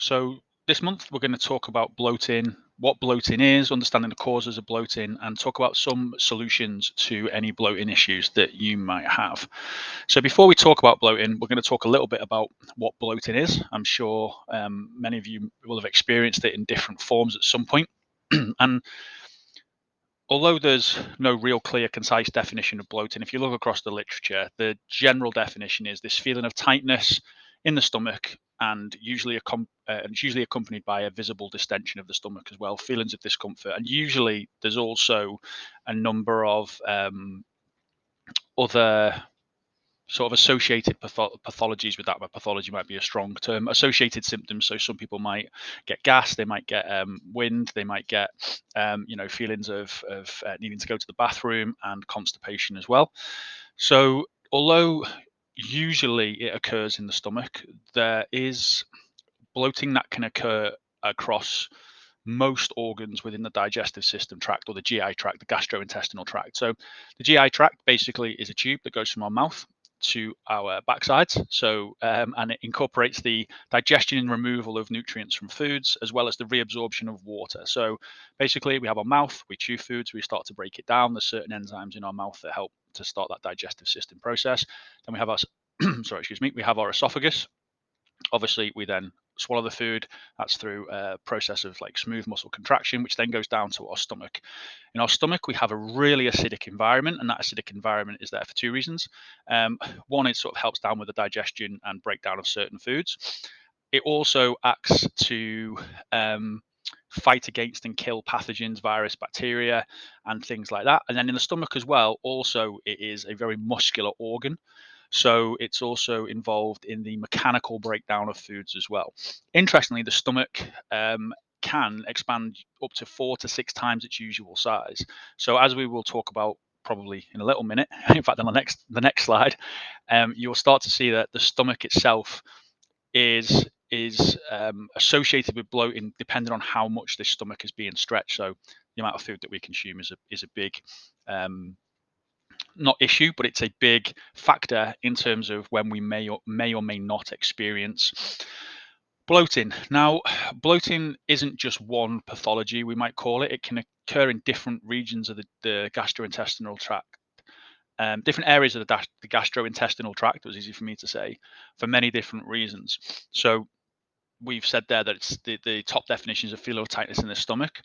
So, this month we're going to talk about bloating, what bloating is, understanding the causes of bloating, and talk about some solutions to any bloating issues that you might have. So, before we talk about bloating, we're going to talk a little bit about what bloating is. I'm sure many of you will have experienced it in different forms at some point. And although there's no real clear, concise definition of bloating, if you look across the literature, the general definition is this feeling of tightness in the stomach, and it's usually accompanied by a visible distension of the stomach as well, feelings of discomfort. And usually there's also a number of other sort of associated pathologies with that, but pathology might be a strong term. Associated symptoms. So some people might get gas, they might get wind, they might get feelings of needing to go to the bathroom, and constipation as well. So although usually it occurs in the stomach, there is bloating that can occur across most organs within the digestive system tract, or the GI tract, the gastrointestinal tract. So the GI tract basically is a tube that goes from our mouth to our backsides. And it incorporates the digestion and removal of nutrients from foods, as well as the reabsorption of water. So basically, we have our mouth, we chew foods, we start to break it down. There's certain enzymes in our mouth that help to start that digestive system process. Then we have our we have our esophagus. Obviously, we then swallow the food. That's through a process of like smooth muscle contraction, which then goes down to our stomach. In our stomach, we have a really acidic environment, and that acidic environment is there for two reasons. One, it sort of helps down with the digestion and breakdown of certain foods. It also acts to fight against and kill pathogens, virus, bacteria, and things like that. And then in the stomach as well, also it is a very muscular organ. So it's also involved in the mechanical breakdown of foods as well. Interestingly, the stomach can expand up to 4 to 6 times its usual size. So as we will talk about probably in a little minute, in fact on the next slide, you'll start to see that the stomach itself is associated with bloating, depending on how much this stomach is being stretched. So the amount of food that we consume is a big not issue, but it's a big factor in terms of when we may or may not experience bloating. Now, bloating isn't just one pathology, we might call it. It can occur in different regions of the gastrointestinal tract, different areas of the gastrointestinal tract. It was easy for me to say, for many different reasons. So we've said there that it's the top definitions of feeling of tightness in the stomach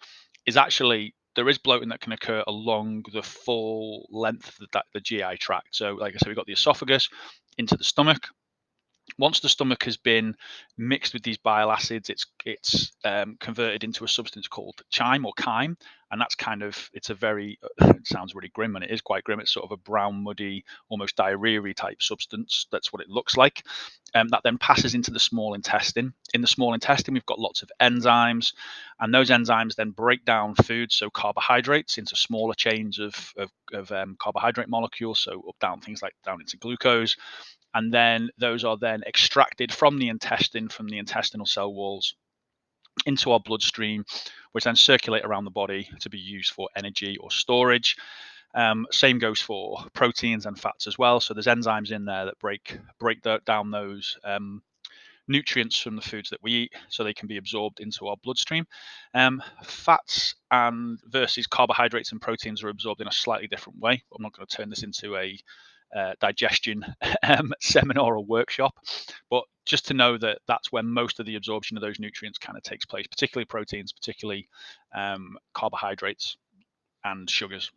is actually there is bloating that can occur along the full length of the GI tract. So, like I said, we've got the esophagus into the stomach. Once the stomach has been mixed with these bile acids, it's converted into a substance called chyme, and that's it's a very it sounds really grim, and it is quite grim. It's sort of a brown, muddy, almost diarrhea type substance. That's what it looks like. That then passes into the small intestine. In the small intestine, we've got lots of enzymes, and those enzymes then break down foods, so carbohydrates, into smaller chains of carbohydrate molecules, so up down things like down into glucose. And then those are then extracted from the intestine, from the intestinal cell walls, into our bloodstream, which then circulate around the body to be used for energy or storage. Same goes for proteins and fats as well. So there's enzymes in there that break down those nutrients from the foods that we eat, so they can be absorbed into our bloodstream. Fats and versus carbohydrates and proteins are absorbed in a slightly different way. I'm not going to turn this into a digestion seminar or workshop, but just to know that that's where most of the absorption of those nutrients kind of takes place, particularly proteins, particularly carbohydrates and sugars.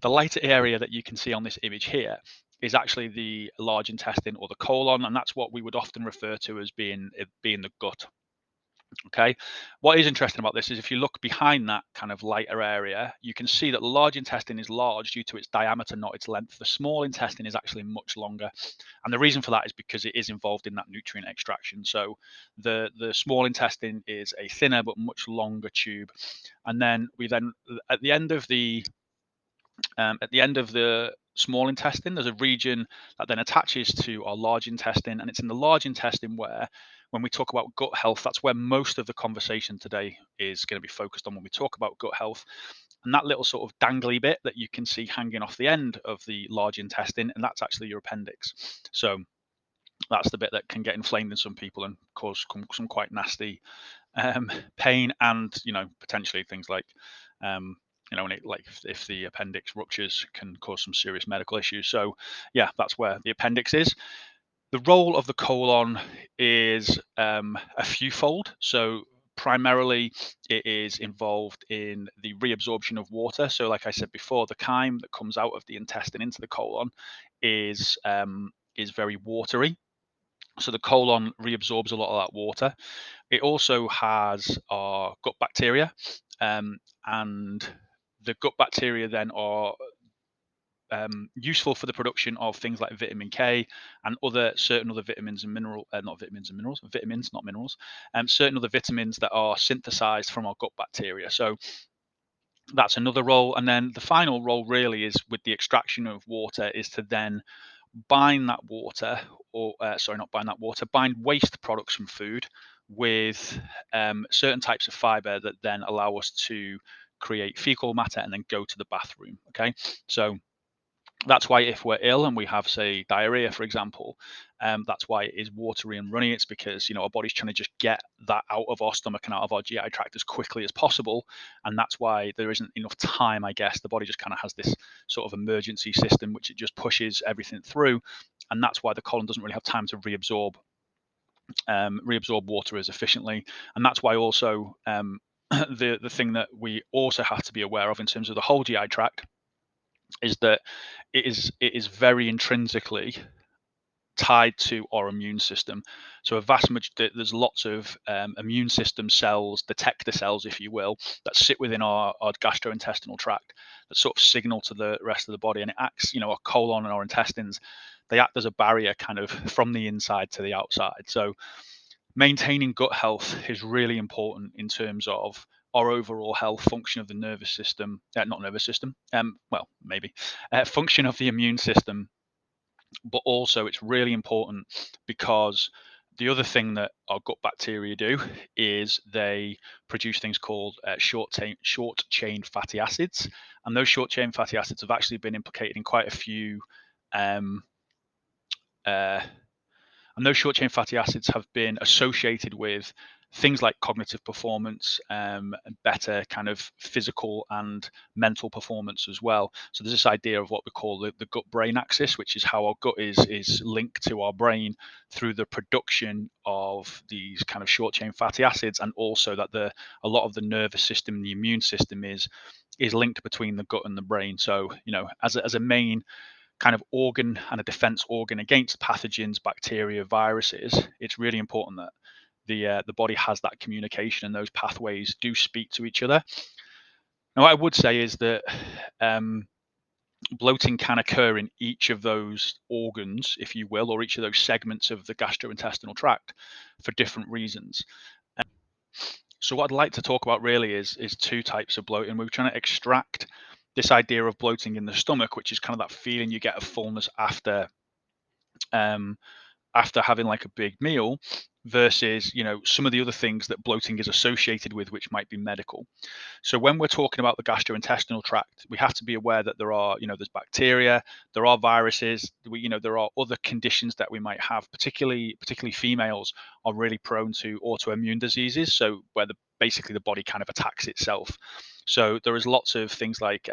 The lighter area that you can see on this image here is actually the large intestine, or the colon, and that's what we would often refer to as being the gut. Okay, what is interesting about this is if you look behind that kind of lighter area, you can see that the large intestine is large due to its diameter, not its length. The small intestine is actually much longer, and the reason for that is because it is involved in that nutrient extraction. So the small intestine is a thinner but much longer tube, and then at the end of the small intestine, there's a region that then attaches to our large intestine, and it's in the large intestine where, when we talk about gut health, that's where most of the conversation today is going to be focused on when we talk about gut health. And that little sort of dangly bit that you can see hanging off the end of the large intestine, and that's actually your appendix. So That's the bit that can get inflamed in some people and cause some quite nasty um, pain, and potentially things like when if the appendix ruptures, can cause some serious medical issues. So yeah, that's where the appendix is. The role of the colon is a fewfold. So primarily, it is involved in the reabsorption of water. So like I said before, the chyme that comes out of the intestine into the colon is very watery. So the colon reabsorbs a lot of that water. It also has our gut bacteria, and the gut bacteria then are useful for the production of things like vitamin K and certain other vitamins and not vitamins and minerals, vitamins, not minerals, certain other vitamins that are synthesized from our gut bacteria. So that's another role. And then the final role really is with the extraction of water is to then bind that water, or sorry, not bind that water, bind waste products from food with certain types of fiber that then allow us to create fecal matter and then go to the bathroom. Okay, so that's why if we're ill and we have, say, diarrhea, for example, that's why it is watery and runny. It's because our body's trying to just get that out of our stomach and out of our GI tract as quickly as possible, and that's why there isn't enough time. I guess the body just kind of has this sort of emergency system which it just pushes everything through, and that's why the colon doesn't really have time to reabsorb water as efficiently, and that's why also the thing that we also have to be aware of in terms of the whole GI tract is that it is very intrinsically tied to our immune system. So there's lots of immune system cells, detector cells, if you will, that sit within our gastrointestinal tract that sort of signal to the rest of the body, and it acts, our colon and our intestines, they act as a barrier kind of from the inside to the outside. So maintaining gut health is really important in terms of our overall health, function of the nervous system, not nervous system, well, maybe, function of the immune system, but also it's really important because the other thing that our gut bacteria do is they produce things called short chain fatty acids, and those short chain fatty acids have actually been implicated in quite a few um, uh, and those short chain fatty acids have been associated with things like cognitive performance, better kind of physical and mental performance as well. So there's this idea of what we call the gut brain axis, which is how our gut is linked to our brain through the production of these kind of short chain fatty acids, and also that a lot of the nervous system, the immune system is linked between the gut and the brain. So as a main kind of organ and a defense organ against pathogens, bacteria, viruses, it's really important that the body has that communication and those pathways do speak to each other. Now, what I would say is that bloating can occur in each of those organs, if you will, or each of those segments of the gastrointestinal tract for different reasons. So what I'd like to talk about really is two types of bloating. We're trying to extract this idea of bloating in the stomach, which is kind of that feeling you get of fullness um, after having like a big meal, versus some of the other things that bloating is associated with, which might be medical. So when we're talking about the gastrointestinal tract, we have to be aware that there's bacteria, there are viruses, there are other conditions that we might have. Particularly females are really prone to autoimmune diseases, so where basically the body kind of attacks itself. So there is lots of things like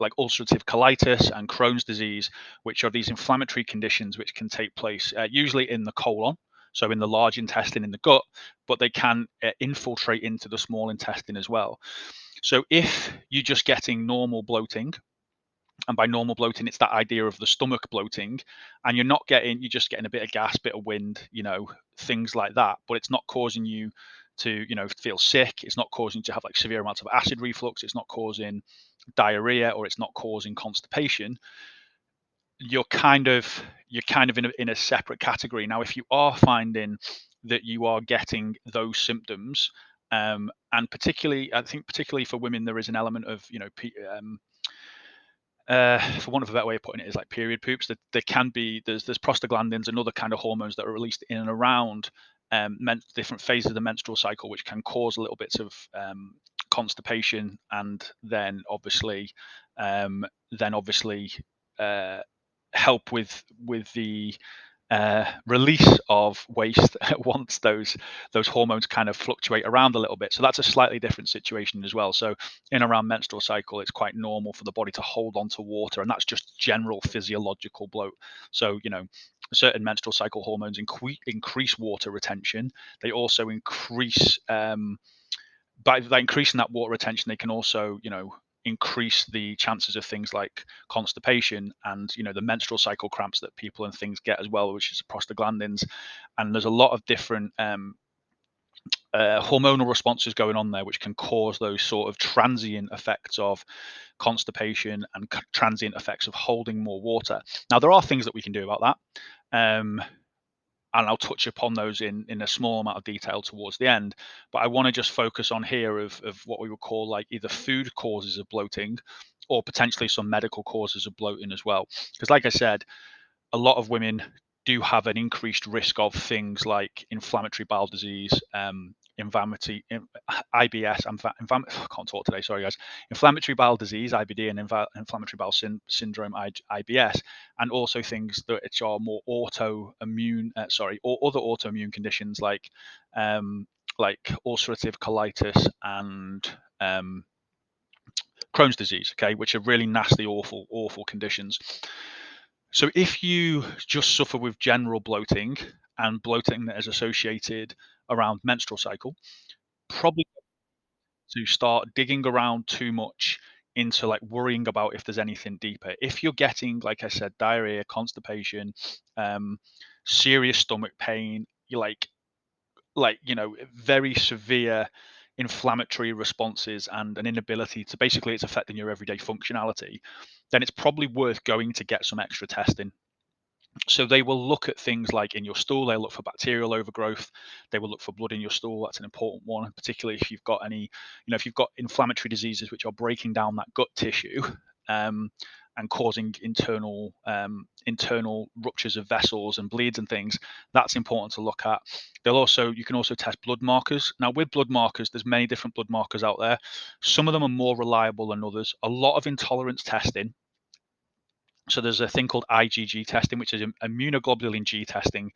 ulcerative colitis and Crohn's disease, which are these inflammatory conditions which can take place usually in the colon, so in the large intestine in the gut, but they can infiltrate into the small intestine as well. So if you're just getting normal bloating, and by normal bloating, it's that idea of the stomach bloating, and you're just getting a bit of gas, bit of wind, things like that, but it's not causing you to, feel sick. It's not causing you to have like severe amounts of acid reflux. It's not causing diarrhea, or it's not causing constipation. You're kind of in a separate category. Now, if you are finding that you are getting those symptoms, and I think particularly for women, there is an element of for want of a better way of putting it, is like period poops. That there can be there's prostaglandins and other kind of hormones that are released in and around different phases of the menstrual cycle, which can cause little bits of constipation, and then obviously uh, help with the release of waste once those hormones kind of fluctuate around a little bit. So that's a slightly different situation as well. So in around menstrual cycle, it's quite normal for the body to hold on to water, and that's just general physiological bloat. So certain menstrual cycle hormones increase water retention. They also increase by increasing that water retention, they can also, increase the chances of things like constipation and, the menstrual cycle cramps that people and things get as well, which is prostaglandins. And there's a lot of different hormonal responses going on there, which can cause those sort of transient effects of constipation and transient effects of holding more water. Now, there are things that we can do about that. And I'll touch upon those in a small amount of detail towards the end. But I want to just focus on here of what we would call like either food causes of bloating or potentially some medical causes of bloating as well. Because like I said, a lot of women do have an increased risk of things like inflammatory bowel disease, IBS, I can't talk today, sorry guys, inflammatory bowel disease, IBD, and inflammatory bowel syndrome, IBS, and also things that are more autoimmune, or other autoimmune conditions like ulcerative colitis and Crohn's disease, okay, which are really nasty, awful conditions. So if you just suffer with general bloating and bloating that is associated around menstrual cycle, probably to start digging around too much into like worrying about if there's anything deeper. If you're getting, like I said, diarrhea, constipation, serious stomach pain, you very severe inflammatory responses and an inability to basically it's affecting your everyday functionality, then it's probably worth going to get some extra testing. So they will look at things like in your stool, they'll look for bacterial overgrowth, they will look for blood in your stool. That's an important one, particularly if you've got if you've got inflammatory diseases which are breaking down that gut tissue, and causing internal ruptures of vessels and bleeds and things. That's important to look at. You can also test blood markers. Now with blood markers, there's many different blood markers out there. Some of them are more reliable than others. A lot of intolerance testing. So there's a thing called IgG testing, which is immunoglobulin G testing.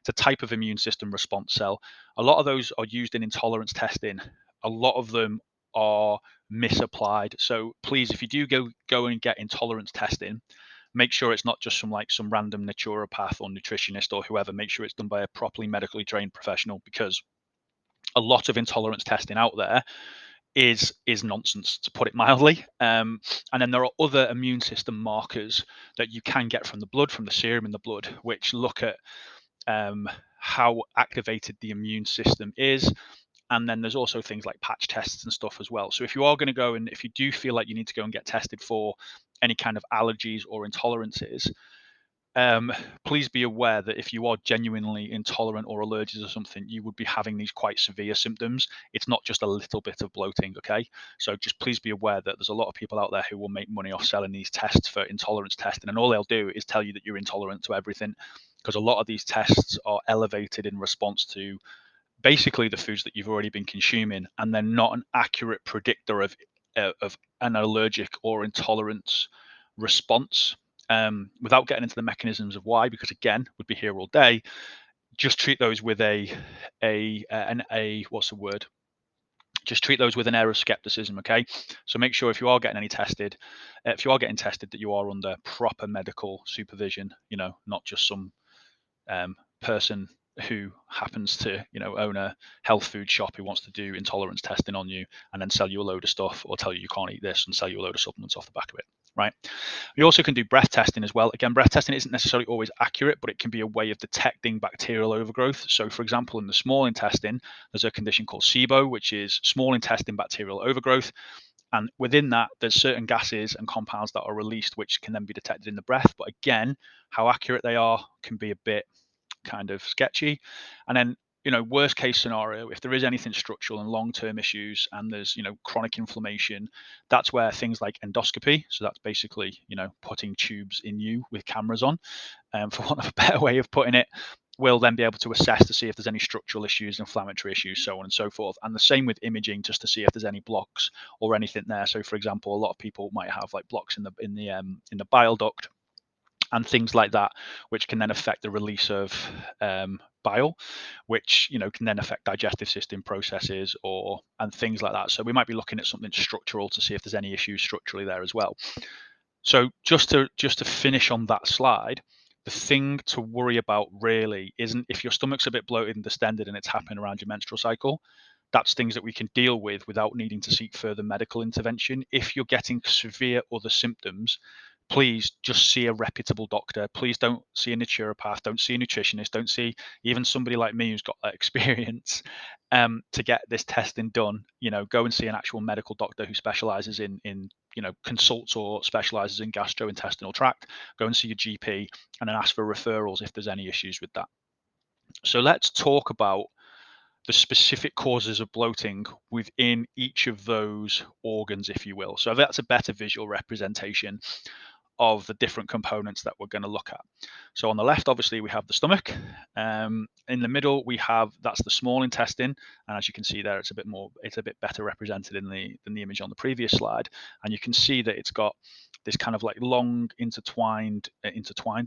It's a type of immune system response cell. A lot of those are used in intolerance testing. A lot of them are misapplied. So please, if you do go and get intolerance testing, make sure it's not just from like some random naturopath or nutritionist or whoever. Make sure it's done by a properly medically trained professional, because a lot of intolerance testing out there is nonsense, to put it mildly. And then there are other immune system markers that you can get from the blood, from the serum in the blood, which look at how activated the immune system is. And then there's also things like patch tests and stuff as well. So if you are going to go and if you do feel like you need to go and get tested for any kind of allergies or intolerances, please be aware that if you are genuinely intolerant or allergic or something, you would be having these quite severe symptoms. It's not just a little bit of bloating, okay? So just please be aware that there's a lot of people out there who will make money off selling these tests for intolerance testing, and all they'll do is tell you that you're intolerant to everything, because a lot of these tests are elevated in response to basically the foods that you've already been consuming, and they're not an accurate predictor of an allergic or intolerance response. Without getting into the mechanisms of why, because again, we'd be here all day. Just treat those with what's the word? Just treat those with an air of skepticism, okay? So make sure if you are getting tested, that you are under proper medical supervision. Not just some person who happens to own a health food shop who wants to do intolerance testing on you and then sell you a load of stuff, or tell you can't eat this and sell you a load of supplements off the back of it, right? You also can do breath testing as well. Again, breath testing isn't necessarily always accurate, but it can be a way of detecting bacterial overgrowth. So for example, in the small intestine, there's a condition called SIBO, which is small intestine bacterial overgrowth. And within that, there's certain gases and compounds that are released, which can then be detected in the breath. But again, how accurate they are can be a bit kind of sketchy. And then worst case scenario, if there is anything structural and long-term issues and there's chronic inflammation, that's where things like endoscopy, so that's basically putting tubes in you with cameras on, for want of a better way of putting it, will then be able to assess to see if there's any structural issues, inflammatory issues, so on and so forth. And the same with imaging, just to see if there's any blocks or anything there. So for example, a lot of people might have like blocks in the bile duct, and things like that, which can then affect the release of bile, which can then affect digestive system processes or and things like that. So we might be looking at something structural to see if there's any issues structurally there as well. So just to finish on that slide, the thing to worry about really isn't if your stomach's a bit bloated and distended and it's happening around your menstrual cycle. That's things that we can deal with without needing to seek further medical intervention. If you're getting severe other symptoms, please just see a reputable doctor. Please don't see a naturopath, don't see a nutritionist, don't see even somebody like me who's got that experience to get this testing done. Go and see an actual medical doctor who specializes in consults or specializes in gastrointestinal tract. Go and see your GP and then ask for referrals if there's any issues with that. So let's talk about the specific causes of bloating within each of those organs, if you will. So that's a better visual representation of the different components that we're going to look at. So on the left, obviously, we have the stomach. In the middle, that's the small intestine, and as you can see there, it's a bit better represented than the image on the previous slide. And you can see that it's got this kind of like long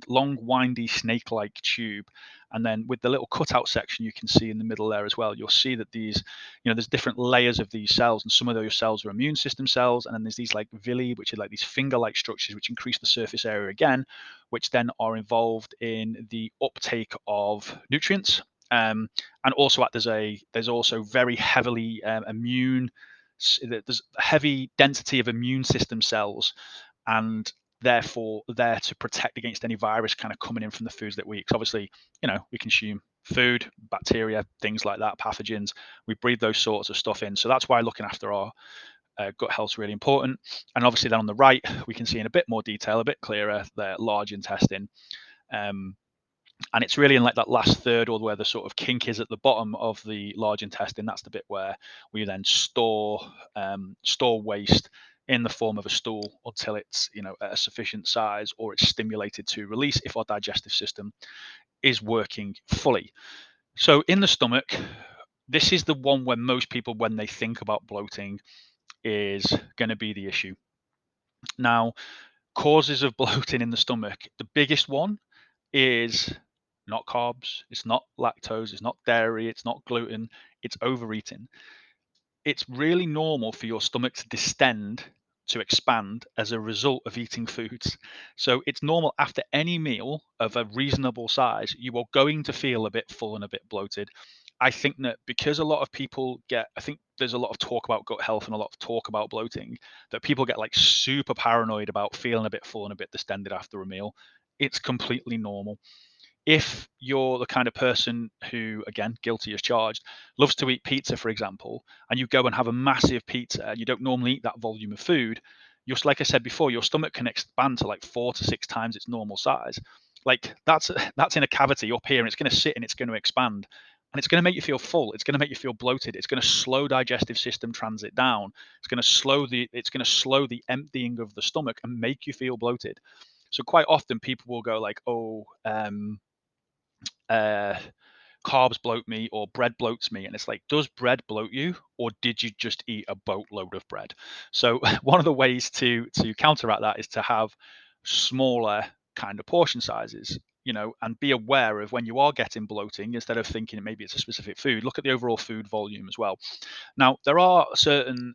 long windy snake-like tube, and then with the little cutout section you can see in the middle there as well, you'll see that there's different layers of these cells, and some of those cells are immune system cells, and then there's these like villi, which are like these finger-like structures which increase the surface area again, which then are involved in the uptake of nutrients. And also there's also very heavily there's a heavy density of immune system cells, and therefore there to protect against any virus kind of coming in from the foods that we eat. 'Cause obviously, we consume food, bacteria, things like that, pathogens. We breathe those sorts of stuff in. So that's why looking after our gut health is really important. And obviously then on the right, we can see in a bit more detail, a bit clearer, the large intestine. And it's really in like that last third, or where the sort of kink is at the bottom of the large intestine. That's the bit where we then store waste in the form of a stool until it's at a sufficient size, or it's stimulated to release if our digestive system is working fully. So in the stomach, this is the one where most people, when they think about bloating, is going to be the issue. Now, causes of bloating in the stomach, the biggest one is not carbs, it's not lactose, it's not dairy, it's not gluten, it's overeating. It's really normal for your stomach to distend, to expand as a result of eating foods. So it's normal after any meal of a reasonable size, you are going to feel a bit full and a bit bloated. I think that because a lot of people I think there's a lot of talk about gut health and a lot of talk about bloating, that people get like super paranoid about feeling a bit full and a bit distended after a meal. It's completely normal. If you're the kind of person who, again, guilty as charged, loves to eat pizza, for example, and you go and have a massive pizza, and you don't normally eat that volume of food, like I said before, your stomach can expand to like 4 to 6 times its normal size. Like that's in a cavity up here, and it's going to sit and it's going to expand, and it's going to make you feel full. It's going to make you feel bloated. It's going to slow digestive system transit down. It's going to slow the emptying of the stomach and make you feel bloated. So quite often people will go like, oh, uh, carbs bloat me or bread bloats me, and it's like, does bread bloat you, or did you just eat a boatload of bread? So one of the ways to counteract that is to have smaller kind of portion sizes, and be aware of when you are getting bloating. Instead of thinking maybe it's a specific food, look at the overall food volume as well. Now, there are certain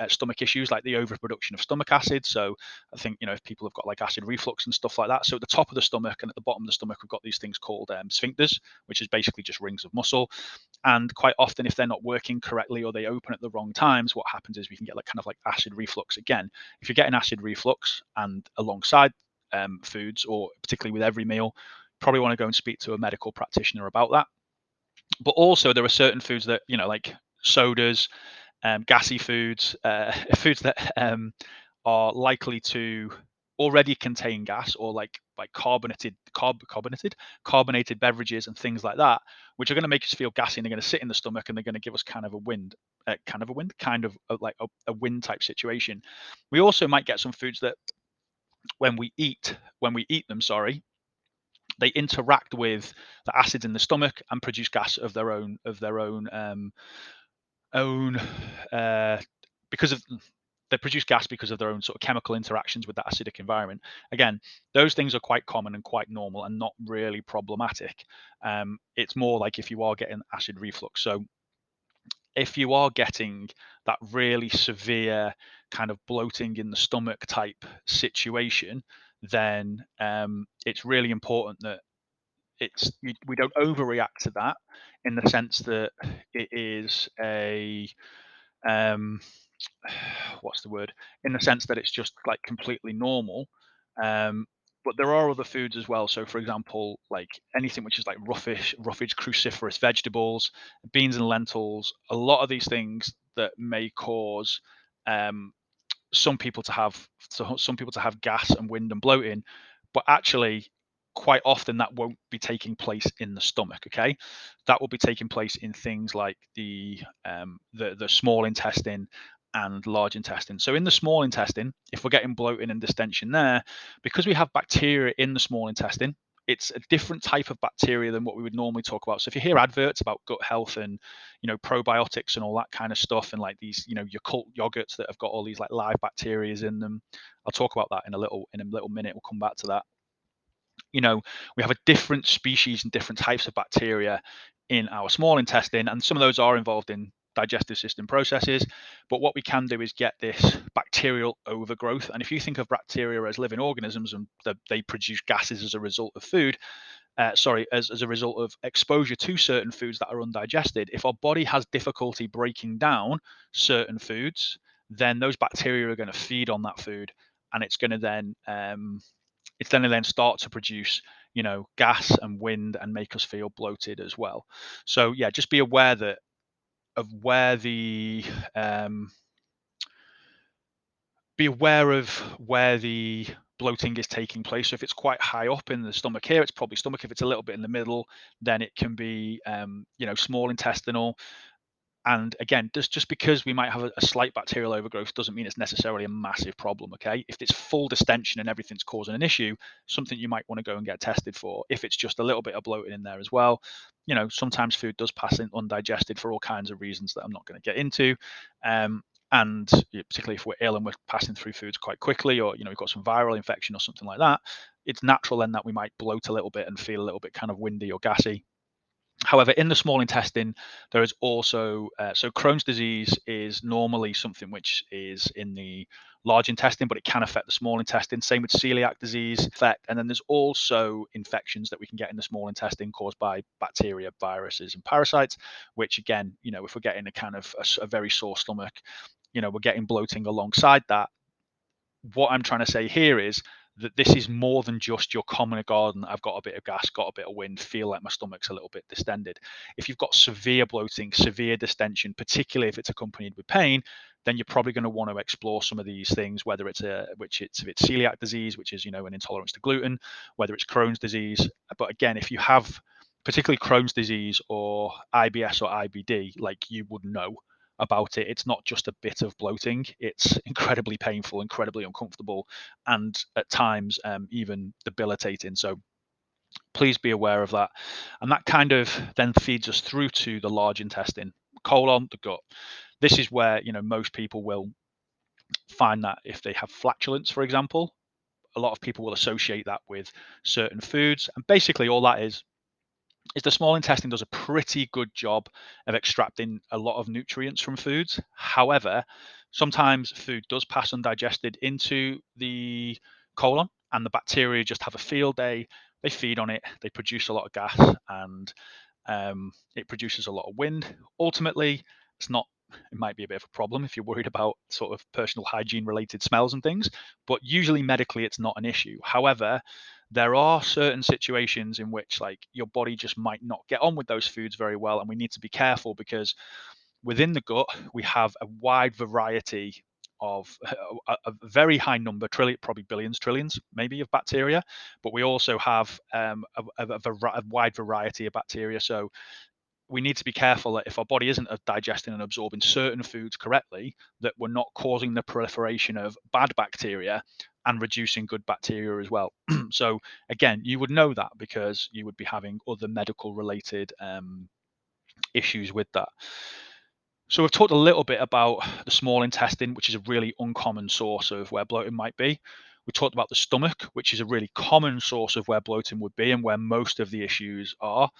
stomach issues like the overproduction of stomach acid. So I think, if people have got like acid reflux and stuff like that. So at the top of the stomach and at the bottom of the stomach, we've got these things called sphincters, which is basically just rings of muscle. And quite often, if they're not working correctly or they open at the wrong times, what happens is we can get like kind of like acid reflux again. If you're getting acid reflux and alongside foods, or particularly with every meal, probably want to go and speak to a medical practitioner about that. But also there are certain foods that, like sodas, gassy foods, foods that are likely to already contain gas, or like carbonated beverages and things like that, which are going to make us feel gassy, and they're going to sit in the stomach, and they're going to give us kind of a wind type situation. We also might get some foods that when we eat them, they interact with the acids in the stomach and produce gas of their own because of they produce gas because of their own sort of chemical interactions with that acidic environment. Again, those things are quite common and quite normal and not really problematic. It's more like if you are getting acid reflux. So if you are getting that really severe kind of bloating in the stomach type situation, then it's really important that we don't overreact to that in the sense that it is a um, what's the word? In the sense that it's just like completely normal. Um, but there are other foods as well. So, for example, like anything which is like roughage cruciferous vegetables, beans and lentils, a lot of these things that may cause um, some people to have gas and wind and bloating, but actually quite often that won't be taking place in the stomach. Okay, that will be taking place in things like the small intestine and large intestine. So in the small intestine, if we're getting bloating and distension there, because we have bacteria in the small intestine, it's a different type of bacteria than what we would normally talk about. So if you hear adverts about gut health and probiotics and all that kind of stuff, and like these your cult yogurts that have got all these like live bacteria in them, I'll talk about that in a little minute. We'll come back to that. We have a different species and different types of bacteria in our small intestine, and some of those are involved in digestive system processes. But what we can do is get this bacterial overgrowth. And if you think of bacteria as living organisms and they produce gases as a result of food, as a result of exposure to certain foods that are undigested, if our body has difficulty breaking down certain foods, then those bacteria are going to feed on that food, and it's going to then start to produce gas and wind and make us feel bloated as well. So yeah, just be aware that of where the um, be aware of where the bloating is taking place. So if it's quite high up in the stomach here, it's probably stomach. If it's a little bit in the middle, then it can be small intestinal. And again, just because we might have a slight bacterial overgrowth doesn't mean it's necessarily a massive problem, okay? If it's full distension and everything's causing an issue, something you might want to go and get tested for. If it's just a little bit of bloating in there as well, sometimes food does pass in undigested for all kinds of reasons that I'm not going to get into. And particularly if we're ill and we're passing through foods quite quickly, or we've got some viral infection or something like that, it's natural then that we might bloat a little bit and feel a little bit kind of windy or gassy. However, in the small intestine, there is also so Crohn's disease is normally something which is in the large intestine, but it can affect the small intestine. Same with celiac disease effect, and then there's also infections that we can get in the small intestine caused by bacteria, viruses, and parasites. Which again, if we're getting a kind of a very sore stomach, we're getting bloating alongside that. What I'm trying to say here is that this is more than just your common garden. I've got a bit of gas, got a bit of wind, feel like my stomach's a little bit distended. If you've got severe bloating, severe distension, particularly if it's accompanied with pain, then you're probably going to want to explore some of these things, whether it's if it's celiac disease, which is an intolerance to gluten, whether it's Crohn's disease. But again, if you have particularly Crohn's disease or IBS or IBD, like you would know about it. It's not just a bit of bloating. It's incredibly painful, incredibly uncomfortable, and at times even debilitating. So please be aware of that. And that kind of then feeds us through to the large intestine, colon, the gut. This is where most people will find that if they have flatulence, for example, a lot of people will associate that with certain foods. And basically all that is the small intestine does a pretty good job of extracting a lot of nutrients from foods. However, sometimes food does pass undigested into the colon, and the bacteria just have a field day. They feed on it, they produce a lot of gas, and it produces a lot of wind. Ultimately, it might be a bit of a problem if you're worried about sort of personal hygiene related smells and things, but usually medically it's not an issue. However, there are certain situations in which like your body just might not get on with those foods very well, and we need to be careful because within the gut we have a wide variety of a very high number, probably billions, trillions, maybe, of bacteria, but we also have a wide variety of bacteria. So we need to be careful that if our body isn't digesting and absorbing certain foods correctly, that we're not causing the proliferation of bad bacteria and reducing good bacteria as well. So again, you would know that because you would be having other medical related issues with that. So we've talked a little bit about the small intestine, which is a really uncommon source of where bloating might be. We talked about the stomach, which is a really common source of where bloating would be and where most of the issues are.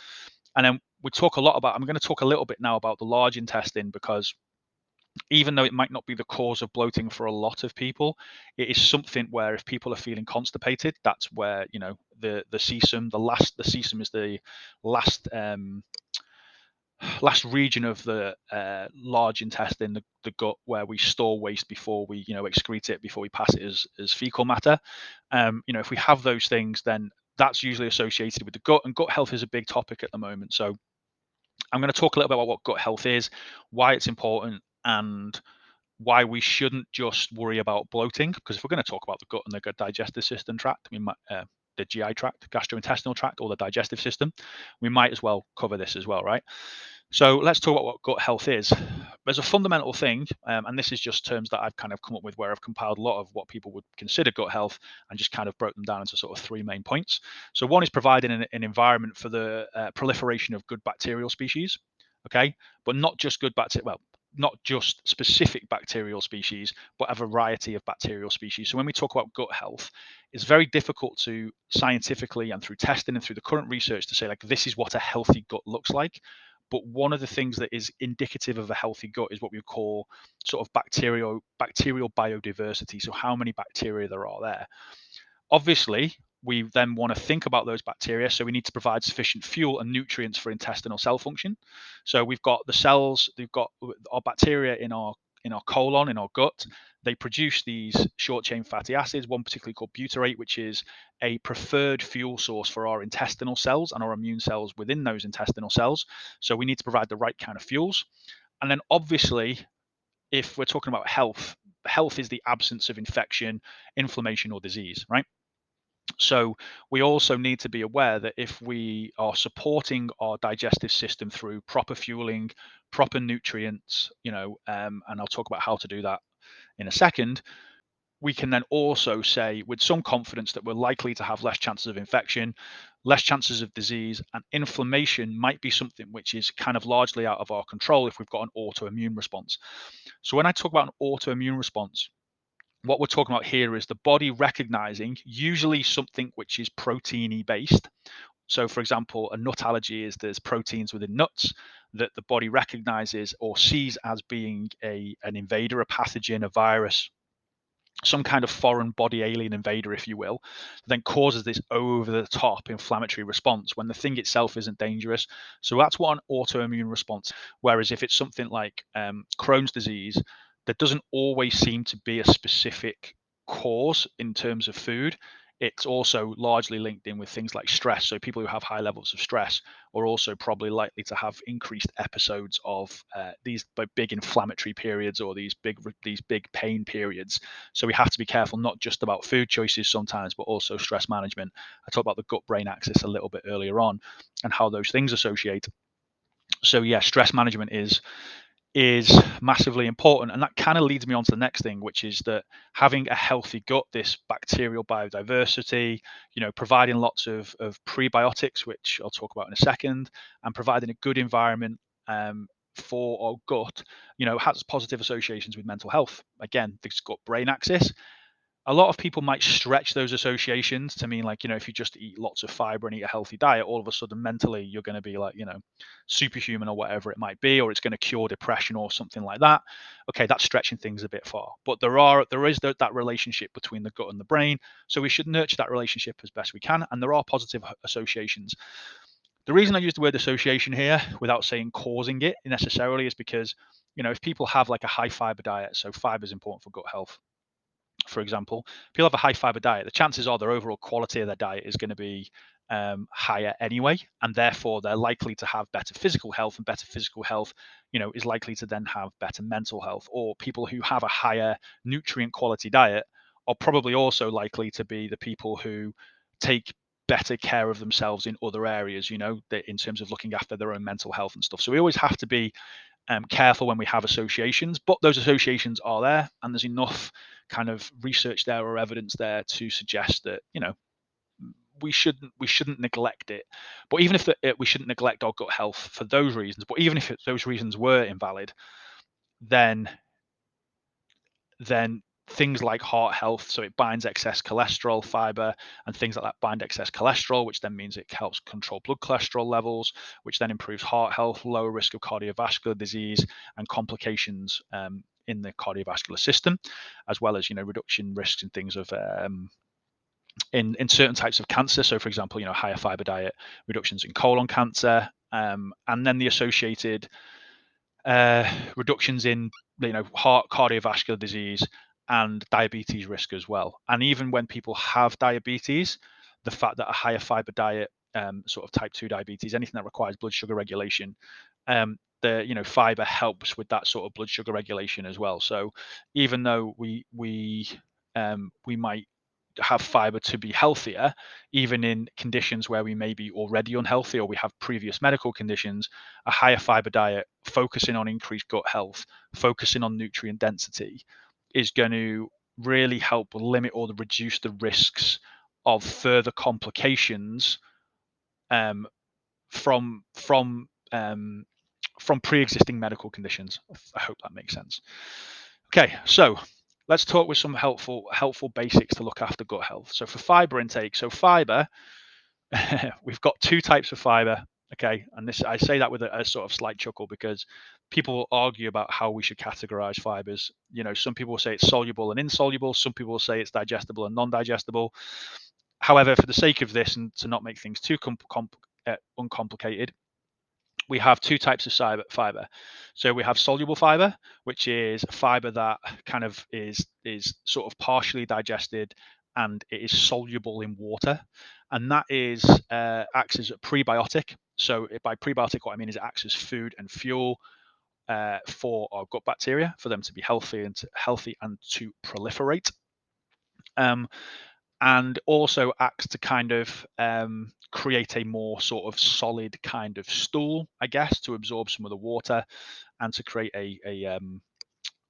And then I'm going to talk a little bit now about the large intestine, because even though it might not be the cause of bloating for a lot of people, it is something where if people are feeling constipated, that's where, the cecum, the cecum is the last last region of the large intestine, the gut, where we store waste before we, excrete it, before we pass it as fecal matter. If we have those things, then that's usually associated with the gut, and gut health is a big topic at the moment. So I'm going to talk a little bit about what gut health is, why it's important, and why we shouldn't just worry about bloating. Because if we're going to talk about the gut and the digestive system tract, the GI tract, gastrointestinal tract, or the digestive system, we might as well cover this as well, right? So let's talk about what gut health is. There's a fundamental thing, and this is just terms that I've kind of come up with, where I've compiled a lot of what people would consider gut health and just kind of broke them down into sort of three main points. So one is providing an environment for the proliferation of good bacterial species, okay, but not just good bacteria. Well, not just specific bacterial species, but a variety of bacterial species. So when we talk about gut health, it's very difficult to scientifically and through testing and through the current research to say, like, this is what a healthy gut looks like. But one of the things that is indicative of a healthy gut is what we call sort of bacterial biodiversity. So how many bacteria there are there. Obviously, we then want to think about those bacteria, so we need to provide sufficient fuel and nutrients for intestinal cell function. So we've got the cells, we've got our bacteria in our colon, in our gut. They produce these short chain fatty acids, one particularly called butyrate, which is a preferred fuel source for our intestinal cells and our immune cells within those intestinal cells. So we need to provide the right kind of fuels. And then obviously, if we're talking about health is the absence of infection, inflammation, or disease, right? So we also need to be aware that if we are supporting our digestive system through proper fueling, proper nutrients, and I'll talk about how to do that in a second, we can then also say with some confidence that we're likely to have less chances of infection, less chances of disease, and inflammation might be something which is kind of largely out of our control if we've got an autoimmune response. So when I talk about an autoimmune response, what we're talking about here is the body recognizing usually something which is proteiny based. So, for example, a nut allergy is there's proteins within nuts that the body recognizes or sees as being an invader, a pathogen, a virus, some kind of foreign body alien invader, if you will, then causes this over the top inflammatory response when the thing itself isn't dangerous. So that's what an autoimmune response. Whereas if it's something like Crohn's disease, there doesn't always seem to be a specific cause in terms of food. It's also largely linked in with things like stress. So people who have high levels of stress are also probably likely to have increased episodes of these big inflammatory periods or these big pain periods. So we have to be careful, not just about food choices sometimes, but also stress management. I talked about the gut-brain axis a little bit earlier on and how those things associate. So yeah, stress management is massively important. And that kind of leads me on to the next thing, which is that having a healthy gut, this bacterial biodiversity, providing lots of prebiotics, which I'll talk about in a second, and providing a good environment for our gut, has positive associations with mental health. Again, this gut brain axis. A lot of people might stretch those associations to mean, like, if you just eat lots of fiber and eat a healthy diet, all of a sudden mentally you're going to be like, superhuman or whatever it might be, or it's going to cure depression or something like that. Okay, that's stretching things a bit far. But there is that relationship between the gut and the brain. So we should nurture that relationship as best we can. And there are positive associations. The reason I use the word association here without saying causing it necessarily is because, if people have like a high fiber diet, so fiber is important for gut health, for example, if you have a high fiber diet, the chances are their overall quality of their diet is going to be higher anyway, and therefore they're likely to have better physical health, and better physical health, is likely to then have better mental health. Or people who have a higher nutrient quality diet are probably also likely to be the people who take better care of themselves in other areas, in terms of looking after their own mental health and stuff. So we always have to be careful when we have associations, but those associations are there, and there's enough kind of research there or evidence there to suggest that we shouldn't neglect it. But even if we shouldn't neglect our gut health for those reasons, but even if those reasons were invalid, then things like heart health, so it binds excess cholesterol, fiber, and things like that bind excess cholesterol, which then means it helps control blood cholesterol levels, which then improves heart health, lower risk of cardiovascular disease and complications in the cardiovascular system, as well as reduction risks in things of in certain types of cancer. So, for example, higher fiber diet, reductions in colon cancer, and then the associated reductions in heart cardiovascular disease and diabetes risk as well. And even when people have diabetes, the fact that a higher fiber diet, sort of type 2 diabetes, anything that requires blood sugar regulation, the fiber helps with that sort of blood sugar regulation as well. So even though we might have fiber to be healthier, even in conditions where we may be already unhealthy or we have previous medical conditions, a higher fiber diet, focusing on increased gut health, focusing on nutrient density, is going to really help limit or reduce the risks of further complications um, from from um, from pre-existing medical conditions. I hope that makes sense. Okay, so let's talk with some helpful basics to look after gut health. So for fiber intake, so fiber, we've got two types of fiber. Okay, and this I say that with a sort of slight chuckle because people will argue about how we should categorize fibers. Some people will say it's soluble and insoluble. Some people will say it's digestible and non-digestible. However, for the sake of this and to not make things too uncomplicated, we have two types of fiber. So we have soluble fiber, which is fiber that kind of is sort of partially digested and it is soluble in water, and that is acts as a prebiotic. So by prebiotic, what I mean is it acts as food and fuel for our gut bacteria, for them to be healthy and to proliferate. And also acts to kind of create a more sort of solid kind of stool, I guess, to absorb some of the water and to create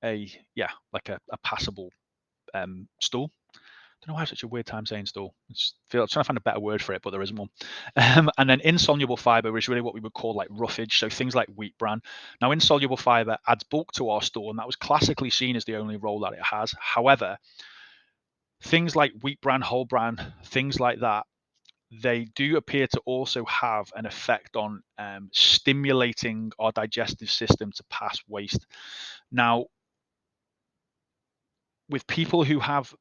like a passable stool. I don't know why I have such a weird time saying stool. I'm trying to find a better word for it, but there isn't one. And then insoluble fiber is really what we would call like roughage, so things like wheat bran. Now, insoluble fiber adds bulk to our stool, and that was classically seen as the only role that it has. However, things like wheat bran, whole bran, things like that, they do appear to also have an effect on stimulating our digestive system to pass waste. Now, with people who have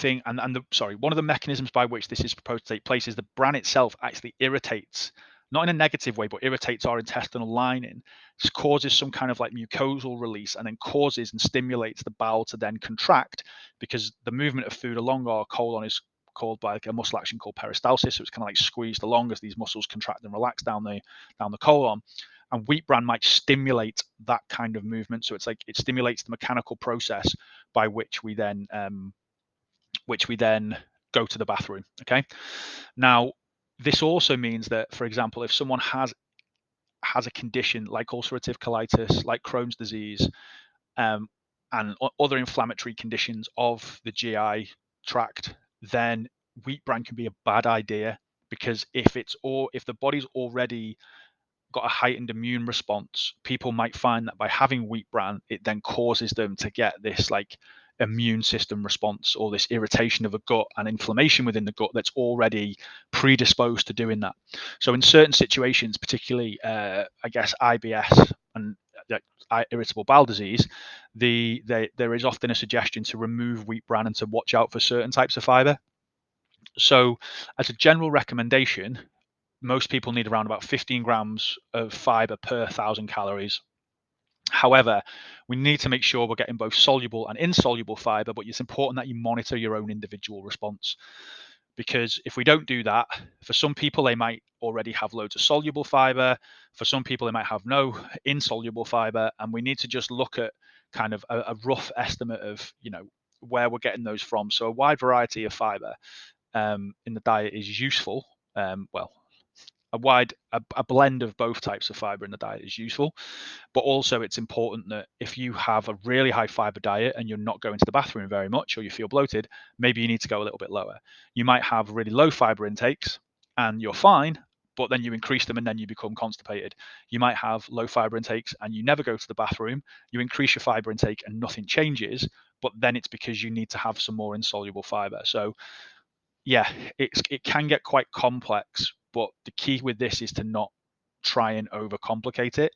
one of the mechanisms by which this is proposed to take place is the bran itself actually irritates, not in a negative way, but irritates our intestinal lining, causes some kind of like mucosal release, and then causes and stimulates the bowel to then contract, because the movement of food along our colon is called by like a muscle action called peristalsis. So it's kind of like squeezed along as these muscles contract and relax down the colon. And wheat bran might stimulate that kind of movement. So it's like it stimulates the mechanical process by which we then go to the bathroom. Okay. Now, this also means that, for example, if someone has a condition like ulcerative colitis, like Crohn's disease, and other inflammatory conditions of the GI tract, then wheat bran can be a bad idea, because if the body's already got a heightened immune response, people might find that by having wheat bran, it then causes them to get this like immune system response, or this irritation of the gut and inflammation within the gut that's already predisposed to doing that. So in certain situations, particularly I guess IBS and irritable bowel disease, there is often a suggestion to remove wheat bran and to watch out for certain types of fiber. So as a general recommendation, most people need around about 15 grams of fiber per 1,000 calories. However, we need to make sure we're getting both soluble and insoluble fiber, but it's important that you monitor your own individual response. Because if we don't do that, for some people, they might already have loads of soluble fiber. For some people, they might have no insoluble fiber. And we need to just look at kind of a rough estimate of, where we're getting those from. So a wide variety of fiber in the diet is useful. A blend of both types of fiber in the diet is useful, but also it's important that if you have a really high fiber diet and you're not going to the bathroom very much, or you feel bloated, maybe you need to go a little bit lower. You might have really low fiber intakes and you're fine, but then you increase them and then you become constipated. You might have low fiber intakes and you never go to the bathroom. You increase your fiber intake and nothing changes, but then it's because you need to have some more insoluble fiber. So yeah, it can get quite complex, but the key with this is to not try and overcomplicate it.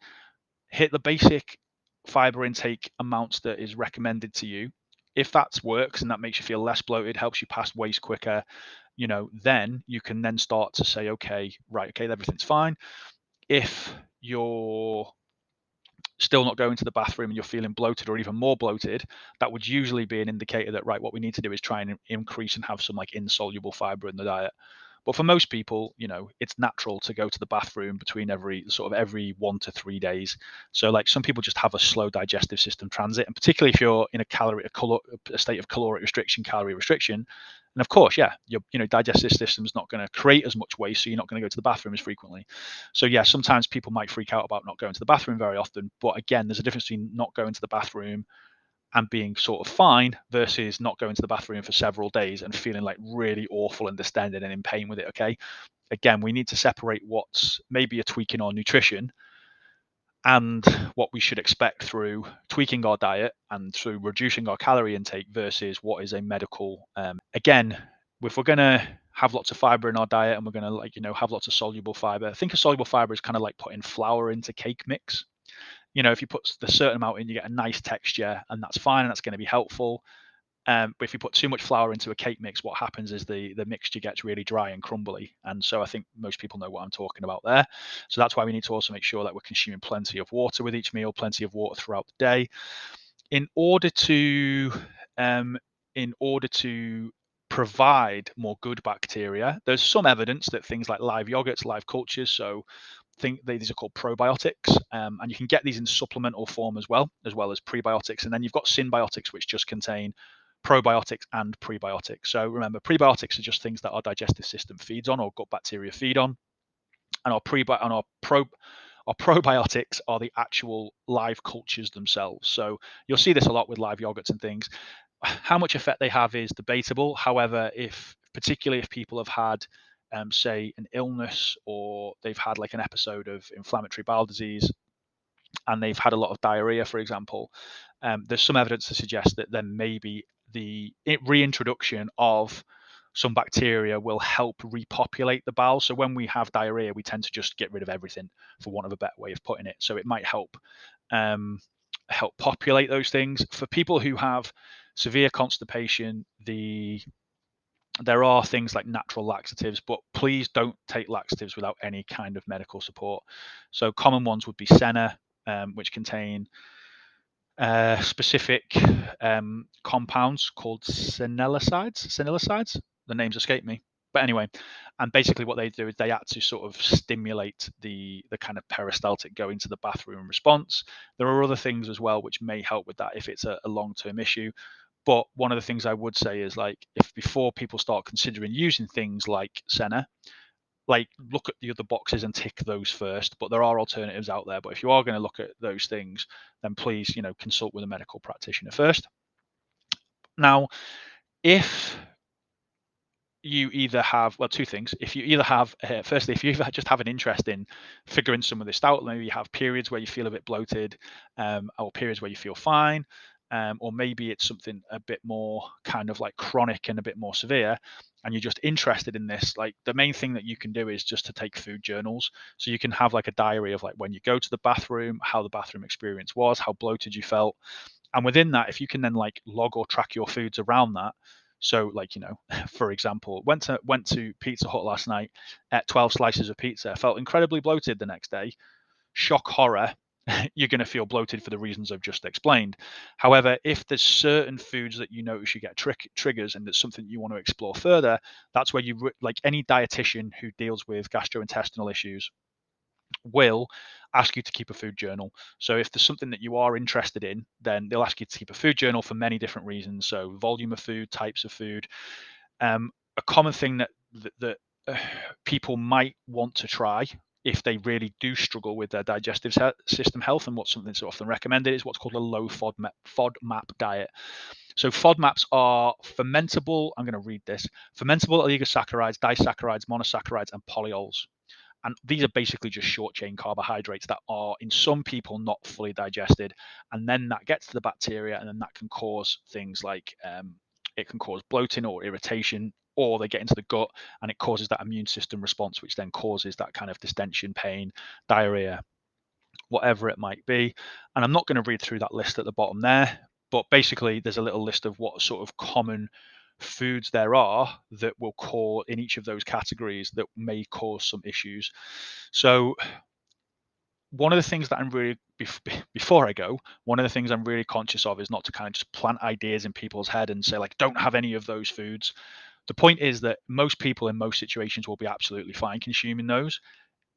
Hit the basic fiber intake amounts that is recommended to you. If that works and that makes you feel less bloated, helps you pass waste quicker, then you can then start to say, okay, right, okay, everything's fine. If you're still not going to the bathroom and you're feeling bloated or even more bloated, that would usually be an indicator that, right, what we need to do is try and increase and have some like insoluble fiber in the diet. But for most people, it's natural to go to the bathroom between every 1 to 3 days. So like some people just have a slow digestive system transit, and particularly if you're in a state of caloric restriction, calorie restriction, and of course, yeah, your digestive system's not going to create as much waste, so you're not going to go to the bathroom as frequently. So yeah, sometimes people might freak out about not going to the bathroom very often, but again, there's a difference between not going to the bathroom and being sort of fine versus not going to the bathroom for several days and feeling like really awful and distended and in pain with it. Okay. Again, we need to separate what's maybe a tweak in our nutrition and what we should expect through tweaking our diet and through reducing our calorie intake versus what is a medical. Again, if we're going to have lots of fiber in our diet and we're going to have lots of soluble fiber, think of soluble fiber as kind of like putting flour into cake mix. If you put the certain amount in, you get a nice texture, and that's fine, and that's going to be helpful. But if you put too much flour into a cake mix, what happens is the mixture gets really dry and crumbly. And so I think most people know what I'm talking about there. So that's why we need to also make sure that we're consuming plenty of water with each meal, plenty of water throughout the day, in order to um, provide more good bacteria. There's some evidence that things like live yogurts, live cultures, so these are called probiotics, and you can get these in supplemental form as well as prebiotics. And then you've got synbiotics, which just contain probiotics and prebiotics. So remember, prebiotics are just things that our digestive system feeds on or gut bacteria feed on, and our probiotics are the actual live cultures themselves. So you'll see this a lot with live yogurts and things. How much effect they have is debatable. However, particularly if people have had say an illness, or they've had like an episode of inflammatory bowel disease and they've had a lot of diarrhea, for example, there's some evidence to suggest that then maybe the reintroduction of some bacteria will help repopulate the bowel. So when we have diarrhea, we tend to just get rid of everything, for want of a better way of putting it. So it might help populate those things. For people who have severe constipation, there are things like natural laxatives, but please don't take laxatives without any kind of medical support. So common ones would be senna, which contain specific compounds called senilicides. The names escape me. But anyway, and basically what they do is they act to sort of stimulate the kind of peristaltic going to the bathroom response. There are other things as well which may help with that if it's a long-term issue. But one of the things I would say is, like, if before people start considering using things like senna, like, look at the other boxes and tick those first. But there are alternatives out there. But if you are going to look at those things, then please, consult with a medical practitioner first. Now, if you either have, well, two things. If you either have, firstly, if you just have an interest in figuring some of this out, maybe you have periods where you feel a bit bloated, or periods where you feel fine, or maybe it's something a bit more kind of like chronic and a bit more severe, and you're just interested in this, like, the main thing that you can do is just to take food journals. So you can have like a diary of like when you go to the bathroom, how the bathroom experience was, how bloated you felt. And within that, if you can then like log or track your foods around that. So, like, for example, went to Pizza Hut last night, ate 12 slices of pizza, felt incredibly bloated the next day. Shock, horror. You're going to feel bloated for the reasons I've just explained. However, if there's certain foods that you notice you get triggers and there's something you want to explore further, that's where like any dietitian who deals with gastrointestinal issues will ask you to keep a food journal. So if there's something that you are interested in, then they'll ask you to keep a food journal for many different reasons. So volume of food, types of food. A common thing that people might want to try if they really do struggle with their digestive system health, and what's something that's often recommended, is what's called a low FODMAP diet. So FODMAPs are fermentable, I'm going to read this, fermentable oligosaccharides, disaccharides, monosaccharides, and polyols. And these are basically just short chain carbohydrates that are in some people not fully digested, and then that gets to the bacteria, and then that can cause things like it can cause bloating or irritation, or they get into the gut and it causes that immune system response, which then causes that kind of distension, pain, diarrhea, whatever it might be. And I'm not going to read through that list at the bottom there, but basically there's a little list of what sort of common foods there are that will cause in each of those categories that may cause some issues. So one of the things that I'm really before I go, one of the things I'm really conscious of is not to kind of just plant ideas in people's head and say like, don't have any of those foods. The point is that most people in most situations will be absolutely fine consuming those.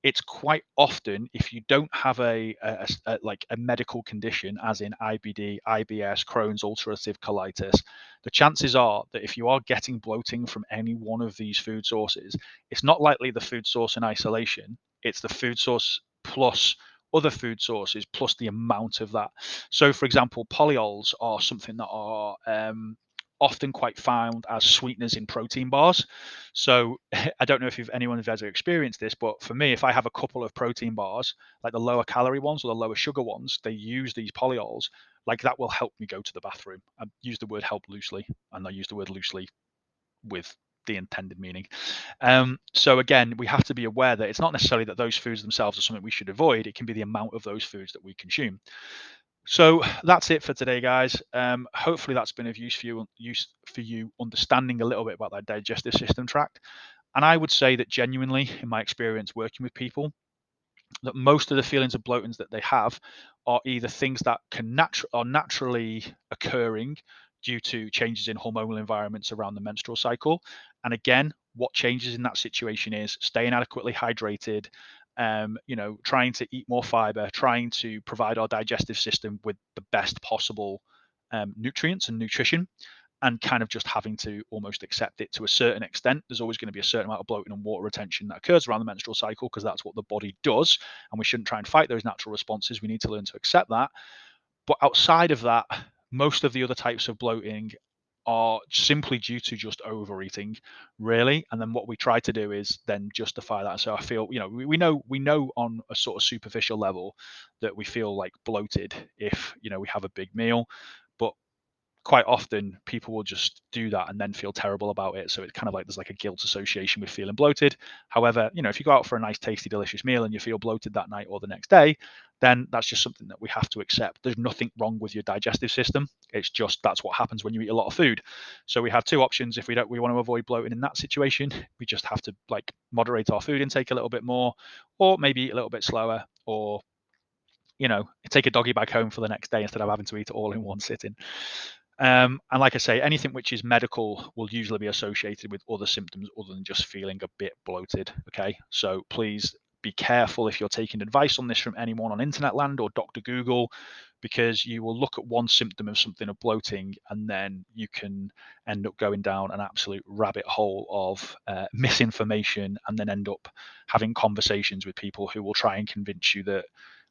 It's quite often if you don't have like a medical condition, as in IBD, IBS, Crohn's, ulcerative colitis, the chances are that if you are getting bloating from any one of these food sources, it's not likely the food source in isolation. It's the food source plus other food sources plus the amount of that. So, for example, polyols are something that are often quite found as sweeteners in protein bars. So I don't know if anyone has ever experienced this, but for me, if I have a couple of protein bars, like the lower calorie ones or the lower sugar ones, they use these polyols. Like that will help me go to the bathroom. I use the word help loosely, and I use the word loosely with the intended meaning. So again, we have to be aware that it's not necessarily that those foods themselves are something we should avoid. It can be the amount of those foods that we consume. So that's it for today, guys. Hopefully that's been of use for you understanding a little bit about that digestive system tract. And I would say that genuinely, in my experience working with people, that most of the feelings of bloatings that they have are either things that are naturally occurring due to changes in hormonal environments around the menstrual cycle. And again, what changes in that situation is staying adequately hydrated, trying to eat more fiber, trying to provide our digestive system with the best possible nutrients and nutrition, and kind of just having to almost accept it to a certain extent. There's always going to be a certain amount of bloating and water retention that occurs around the menstrual cycle because that's what the body does, and we shouldn't try and fight those natural responses. We need to learn to accept that. But outside of that, most of the other types of bloating are simply due to just overeating, really. And then what we try to do is then justify that. So I feel, we know on a sort of superficial level that we feel like bloated if, we have a big meal, but quite often people will just do that and then feel terrible about it. So it's kind of like there's like a guilt association with feeling bloated. However, if you go out for a nice, tasty, delicious meal and you feel bloated that night or the next day, then that's just something that we have to accept. There's nothing wrong with your digestive system. It's just that's what happens when you eat a lot of food. So we have two options. If we want to avoid bloating in that situation, we just have to like moderate our food intake a little bit more, or maybe eat a little bit slower, or take a doggy bag home for the next day instead of having to eat it all in one sitting. And like I say, anything which is medical will usually be associated with other symptoms other than just feeling a bit bloated. Okay, so please be careful if you're taking advice on this from anyone on internet land or Dr. Google, because you will look at one symptom of something of bloating and then you can end up going down an absolute rabbit hole of misinformation, and then end up having conversations with people who will try and convince you that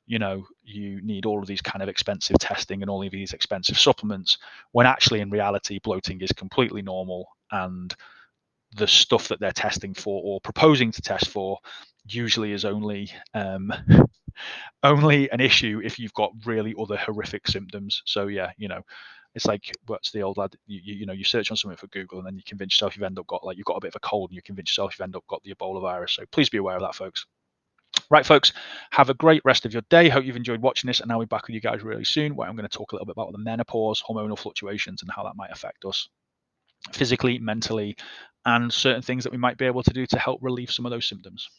you need all of these kind of expensive testing and all of these expensive supplements, when actually in reality bloating is completely normal, and the stuff that they're testing for or proposing to test for usually is only only an issue if you've got really other horrific symptoms. So yeah, it's like what's the old lad, you search on something for Google and then you convince yourself you've got a bit of a cold, and you convince yourself you've ended up got the Ebola virus. So please be aware of that, folks. Right, folks, have a great rest of your day. Hope you've enjoyed watching this, and I'll be back with you guys really soon, where I'm going to talk a little bit about the menopause, hormonal fluctuations, and how that might affect us physically, mentally, and certain things that we might be able to do to help relieve some of those symptoms.